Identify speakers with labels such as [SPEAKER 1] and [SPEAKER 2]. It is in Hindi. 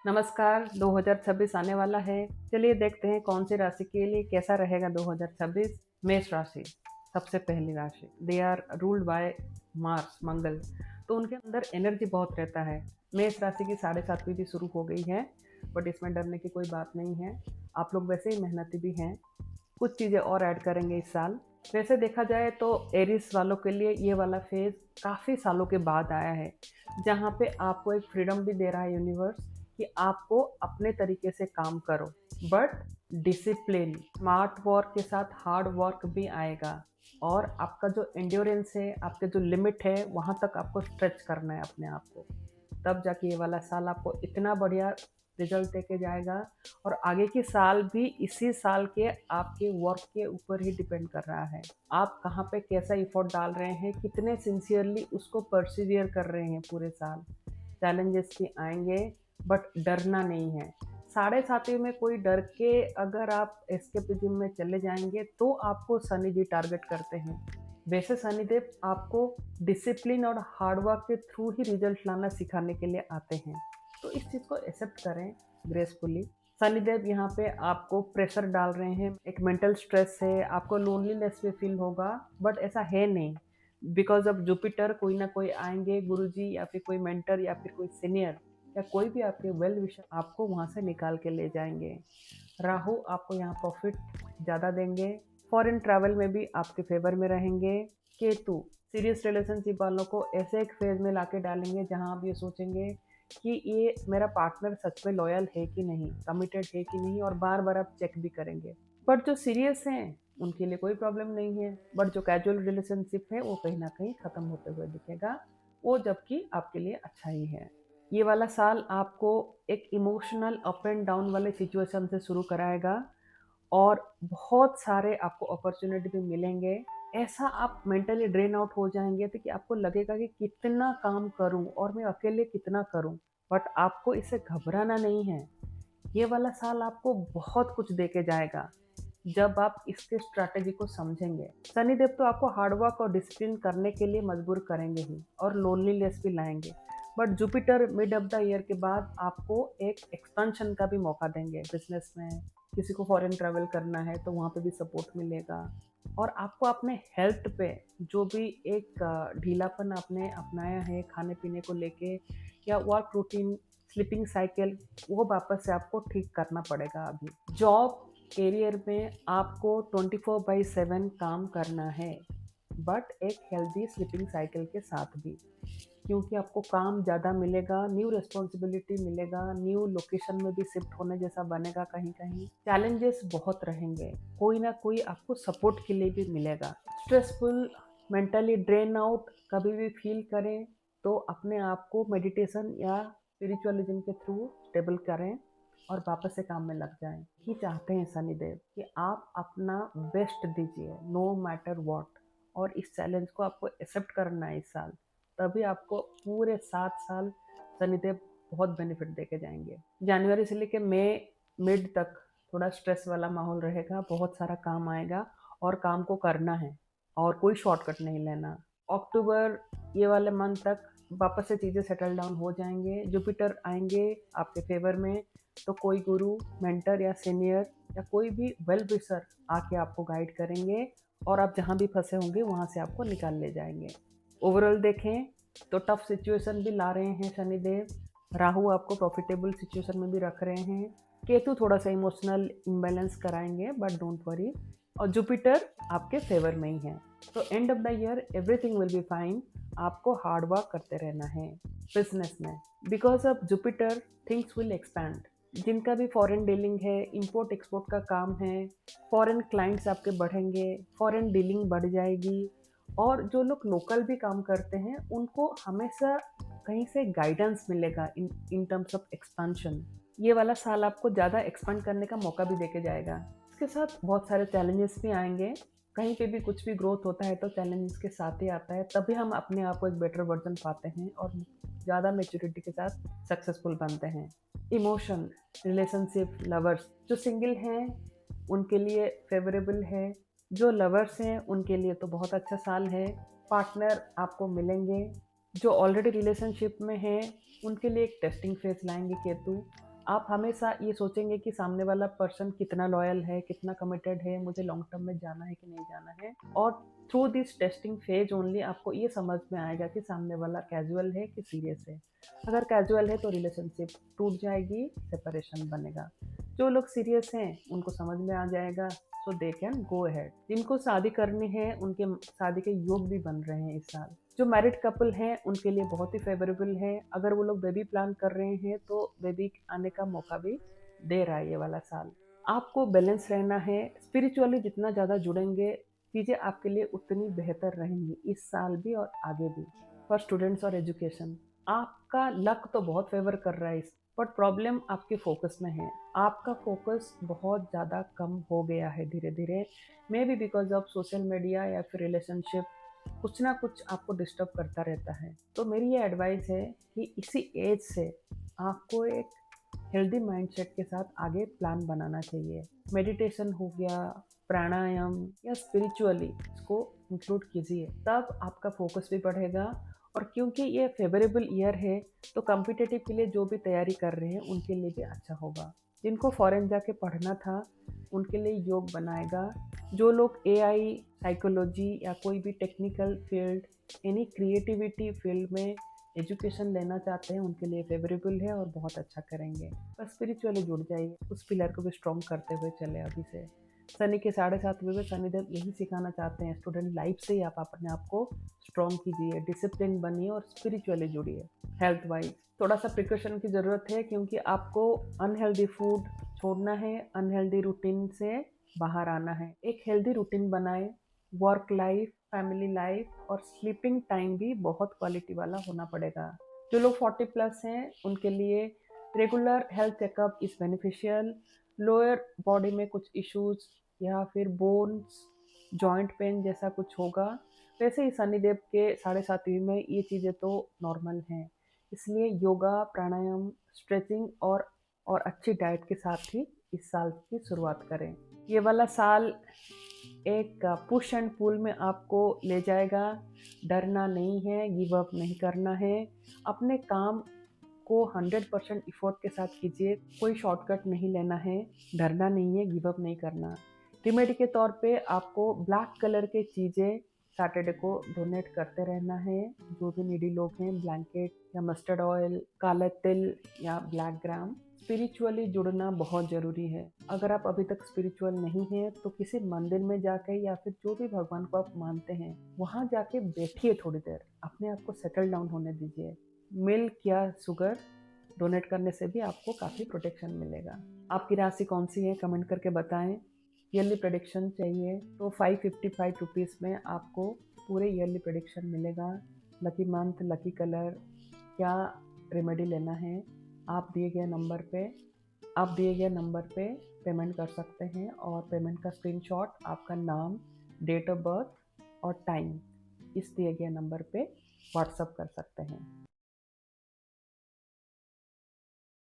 [SPEAKER 1] नमस्कार, 2026 आने वाला है। चलिए देखते हैं कौन सी राशि के लिए कैसा रहेगा 2026। मेष राशि, सबसे पहली राशि। They are ruled by Mars, Mangal. तो उनके अंदर एनर्जी बहुत रहता है। मेष राशि की 7.5वीं भी शुरू हो गई है, बट इसमें डरने की कोई बात नहीं है। आप लोग वैसे ही मेहनती भी हैं। कुछ चीज़ें और ऐड करेंगे इस साल। वैसे देखा जाए तो एरिस वालों के लिए ये वाला फेज काफ़ी सालों के बाद आया है, जहाँ पे आपको एक फ्रीडम भी दे रहा है यूनिवर्स कि आपको अपने तरीके से काम करो, बट डिसिप्लिन, स्मार्ट वर्क के साथ हार्ड वर्क भी आएगा। और आपका जो एंड्योरेंस है, आपके जो लिमिट है, वहाँ तक आपको स्ट्रेच करना है अपने आप को। तब जाके ये वाला साल आपको इतना बढ़िया रिजल्ट देके जाएगा। और आगे की साल भी इसी साल के आपके वर्क के ऊपर ही डिपेंड कर रहा है। आप कहाँ पे कैसा इफोर्ट डाल रहे हैं, कितने सिंसियरली उसको परसिवियर कर रहे हैं पूरे साल। चैलेंजेस भी आएंगे, बट डरना नहीं है। 7.5 में कोई डर के अगर आप एस्केपिज्म में चले जाएंगे तो आपको शनि जी टारगेट करते हैं। वैसे शनिदेव आपको डिसिप्लिन और हार्डवर्क के थ्रू ही रिजल्ट लाना सिखाने के लिए आते हैं। तो इस चीज़ को एक्सेप्ट करें ग्रेसफुली। शनिदेव यहाँ पे आपको प्रेशर डाल रहे हैं, एक मेंटल स्ट्रेस है, आपको लोनलीनेस भी फील होगा, बट ऐसा है नहीं। बिकॉज ऑफ जुपिटर कोई ना कोई आएंगे, गुरुजी या फिर कोई मेंटर या फिर कोई सीनियर या कोई भी आपके वेल विशर आपको वहाँ से निकाल के ले जाएंगे। राहु आपको यहाँ प्रॉफिट ज़्यादा देंगे। फॉरेन ट्रैवल में भी आपके फेवर में रहेंगे। केतु सीरियस रिलेशनशिप वालों को ऐसे एक फेज में लाके डालेंगे जहाँ आप ये सोचेंगे कि ये मेरा पार्टनर सच में लॉयल है कि नहीं, कमिटेड है कि नहीं, और बार बार आप चेक भी करेंगे। बट जो सीरियस हैं उनके लिए कोई प्रॉब्लम नहीं है, बट जो कैजुअल रिलेशनशिप है वो कहीं ना कहीं ख़त्म होते हुए दिखेगा, वो जबकि आपके लिए अच्छा ही है। ये वाला साल आपको एक इमोशनल अप एंड डाउन वाले सिचुएशन से शुरू कराएगा, और बहुत सारे आपको अपॉर्चुनिटी भी मिलेंगे। ऐसा आप मेंटली ड्रेन आउट हो जाएंगे तो कि आपको लगेगा कि कितना काम करूं और मैं अकेले कितना करूं। बट आपको इससे घबराना नहीं है। ये वाला साल आपको बहुत कुछ दे के जाएगा जब आप इसके स्ट्रैटेजी को समझेंगे। शनिदेव तो आपको हार्डवर्क और डिसिप्लिन करने के लिए मजबूर करेंगे ही, और लोनलीनेस भी लाएंगे। But Jupiter mid of the year के बाद आपको एक एक्सपेंशन का भी मौका देंगे बिजनेस में। किसी को फॉरेन ट्रैवल करना है तो वहाँ पे भी सपोर्ट मिलेगा। और आपको अपने हेल्थ पे जो भी एक ढीलापन आपने अपनाया है खाने पीने को लेके, या वर्क रूटीन, स्लीपिंग साइकिल, वो वापस से आपको ठीक करना पड़ेगा। अभी जॉब करियर में आपको 24/7 काम करना है, बट एक हेल्दी स्लीपिंग साइकिल के साथ भी, क्योंकि आपको काम ज़्यादा मिलेगा, न्यू रिस्पॉन्सिबिलिटी मिलेगा, न्यू लोकेशन में भी शिफ्ट होने जैसा बनेगा। कहीं कहीं चैलेंजेस बहुत रहेंगे, कोई ना कोई आपको सपोर्ट के लिए भी मिलेगा। स्ट्रेसफुल, मेंटली ड्रेन आउट कभी भी फील करें तो अपने आप को मेडिटेशन या स्पिरिचुअलिज्म के थ्रू स्टेबल करें और वापस से काम में लग जाएं। ही चाहते हैं शनिदेव कि आप अपना बेस्ट दीजिए नो मैटर व्हाट, और इस चैलेंज को आपको एक्सेप्ट करना है इस साल। तभी आपको पूरे 7 साल शनिदेव बहुत बेनिफिट देके जाएंगे। जनवरी से लेकर मई मिड तक थोड़ा स्ट्रेस वाला माहौल रहेगा, बहुत सारा काम आएगा और काम को करना है और कोई शॉर्टकट नहीं लेना। अक्टूबर ये वाले मंथ तक वापस से चीज़ें सेटल डाउन हो जाएंगे। जुपिटर आएंगे आपके फेवर में, तो कोई गुरु, मेंटर या सीनियर या कोई भी वेल विशर आके आपको गाइड करेंगे, और आप जहाँ भी फंसे होंगे वहाँ से आपको निकाल ले जाएंगे। ओवरऑल देखें तो टफ सिचुएशन भी ला रहे हैं शनिदेव। राहु आपको प्रॉफिटेबल सिचुएशन में भी रख रहे हैं। केतु थोड़ा सा इमोशनल इम्बैलेंस कराएंगे, बट डोंट वरी। और जुपिटर आपके फेवर में ही है। तो end of the year everything will be fine. आपको हार्ड वर्क करते रहना है बिजनेस में। Because of Jupiter things will expand. जिनका भी फॉरेन डीलिंग है, इंपोर्ट एक्सपोर्ट का काम है, फॉरेन क्लाइंट्स आपके बढ़ेंगे, फॉरेन डीलिंग बढ़ जाएगी। और जो लोग लोकल भी काम करते हैं उनको हमेशा कहीं से गाइडेंस मिलेगा इन टर्म्स ऑफ एक्सपेंशन। ये वाला साल आपको ज़्यादा एक्सपेंड करने का मौका भी देके जाएगा। इसके साथ बहुत सारे चैलेंजेस भी आएंगे। कहीं पे भी कुछ भी ग्रोथ होता है तो चैलेंजेस के साथ ही आता है, तभी हम अपने आप को एक बेटर वर्जन पाते हैं और ज़्यादा मेच्योरिटी के साथ सक्सेसफुल बनते हैं। इमोशन, रिलेशनशिप, लवर्स, जो सिंगल हैं उनके लिए फेवरेबल है, जो लवर्स हैं उनके लिए तो बहुत अच्छा साल है। पार्टनर आपको मिलेंगे। जो ऑलरेडी रिलेशनशिप में हैं उनके लिए एक टेस्टिंग फेज लाएंगे केतु। आप हमेशा ये सोचेंगे कि सामने वाला पर्सन कितना लॉयल है, कितना कमिटेड है, मुझे लॉन्ग टर्म में जाना है कि नहीं जाना है। और through this testing phase only आपको ये समझ में आएगा कि सामने वाला कैजुअल है कि सीरियस है। अगर कैजुअल है तो रिलेशनशिप टूट जाएगी, सेपरेशन बनेगा। जो लोग सीरियस हैं उनको समझ में आ जाएगा, सो दे कैन गो अहेड। जिनको शादी करनी है उनके शादी के योग भी बन रहे हैं इस साल। जो मैरिड कपल हैं उनके लिए बहुत ही फेवरेबल है। अगर वो लोग बेबी प्लान कर रहे हैं तो बेबी आने का मौका भी दे रहा है ये वाला साल। आपको बैलेंस रहना है। स्पिरिचुअली जितना ज़्यादा जुड़ेंगे चीज़ें आपके लिए उतनी बेहतर रहेंगी इस साल भी और आगे भी। फॉर स्टूडेंट्स और एजुकेशन, आपका लक तो बहुत फेवर कर रहा है इस, बट प्रॉब्लम आपके फोकस में है। आपका फोकस बहुत ज़्यादा कम हो गया है धीरे धीरे, may be because of social media या फिर रिलेशनशिप। कुछ ना कुछ आपको डिस्टर्ब करता रहता है। तो मेरी ये एडवाइस है कि इसी एज से आपको एक हेल्दी माइंडसेट के साथ आगे प्लान बनाना चाहिए। मेडिटेशन हो गया, प्राणायाम या स्पिरिचुअली इसको इंक्लूड कीजिए, तब आपका फोकस भी बढ़ेगा। और क्योंकि ये फेवरेबल ईयर है तो कॉम्पिटिटिव के लिए जो भी तैयारी कर रहे हैं उनके लिए भी अच्छा होगा। जिनको फॉरेन जाके पढ़ना था उनके लिए योग बनाएगा। जो लोग एआई, साइकोलॉजी या कोई भी technical field, any creativity field में एजुकेशन लेना चाहते हैं उनके लिए फेवरेबल है और बहुत अच्छा करेंगे। बस स्पिरिचुअली जुड़ जाइए, उस पिलर को भी स्ट्रॉन्ग करते हुए चले अभी से। शनि के 7:30 शनिदेव यही सिखाना चाहते हैं, स्टूडेंट लाइफ से ही आप अपने आप को स्ट्रॉन्ग कीजिए, डिसिप्लिन बनिए और स्पिरिचुअली जुड़िए। हेल्थ वाइज थोड़ा सा प्रिकॉशन की ज़रूरत है क्योंकि आपको अनहेल्दी फूड छोड़ना है, अनहेल्दी रूटीन से बाहर आना है। एक हेल्दी रूटीन बनाएं। वर्क लाइफ, फैमिली लाइफ और स्लीपिंग टाइम भी बहुत क्वालिटी वाला होना पड़ेगा। जो लोग 40 प्लस हैं उनके लिए regular health checkup is beneficial. Lower body में कुछ इश्यूज या फिर बोन्स, जॉइंट पेन जैसा कुछ होगा, वैसे ही शनिदेव के 7:30 में ये चीज़ें तो नॉर्मल हैं। इसलिए योगा, प्राणायाम, स्ट्रेचिंग और अच्छी डाइट के साथ ही इस साल की शुरुआत करें। ये वाला साल एक पुश एंड पुल में आपको ले जाएगा। डरना नहीं है, गिव अप नहीं करना है। अपने काम को 100% इफोर्ट के साथ कीजिए, कोई शॉर्टकट नहीं लेना है। डरना नहीं है, गिव अप नहीं करना। रेमेडी के तौर पे आपको ब्लैक कलर के चीज़ें सैटरडे को डोनेट करते रहना है। जो भी नीडी लोग हैं, ब्लैंकेट या मस्टर्ड ऑयल, काला तिल या ब्लैक ग्राम। स्पिरिचुअली जुड़ना बहुत ज़रूरी है। अगर आप अभी तक स्पिरिचुअल नहीं हैं तो किसी मंदिर में जाके या फिर जो भी भगवान को आप मानते हैं वहाँ जाके बैठिए, थोड़ी देर अपने आप को सेटल डाउन होने दीजिए। मिल्क या शुगर डोनेट करने से भी आपको काफ़ी प्रोटेक्शन मिलेगा। आपकी राशि कौन सी है कमेंट करके बताएं। ईयरली प्रेडिक्शन चाहिए तो 555 रुपीज़ में आपको पूरे ईयरली प्रेडिक्शन मिलेगा। लकी मंथ, लकी कलर, क्या रेमेडी लेना है, आप दिए गए नंबर पे पेमेंट कर सकते हैं। और पेमेंट का स्क्रीनशॉट आपका नाम, डेट ऑफ बर्थ और टाइम इस दिए गए नंबर पे व्हाट्सअप कर सकते हैं।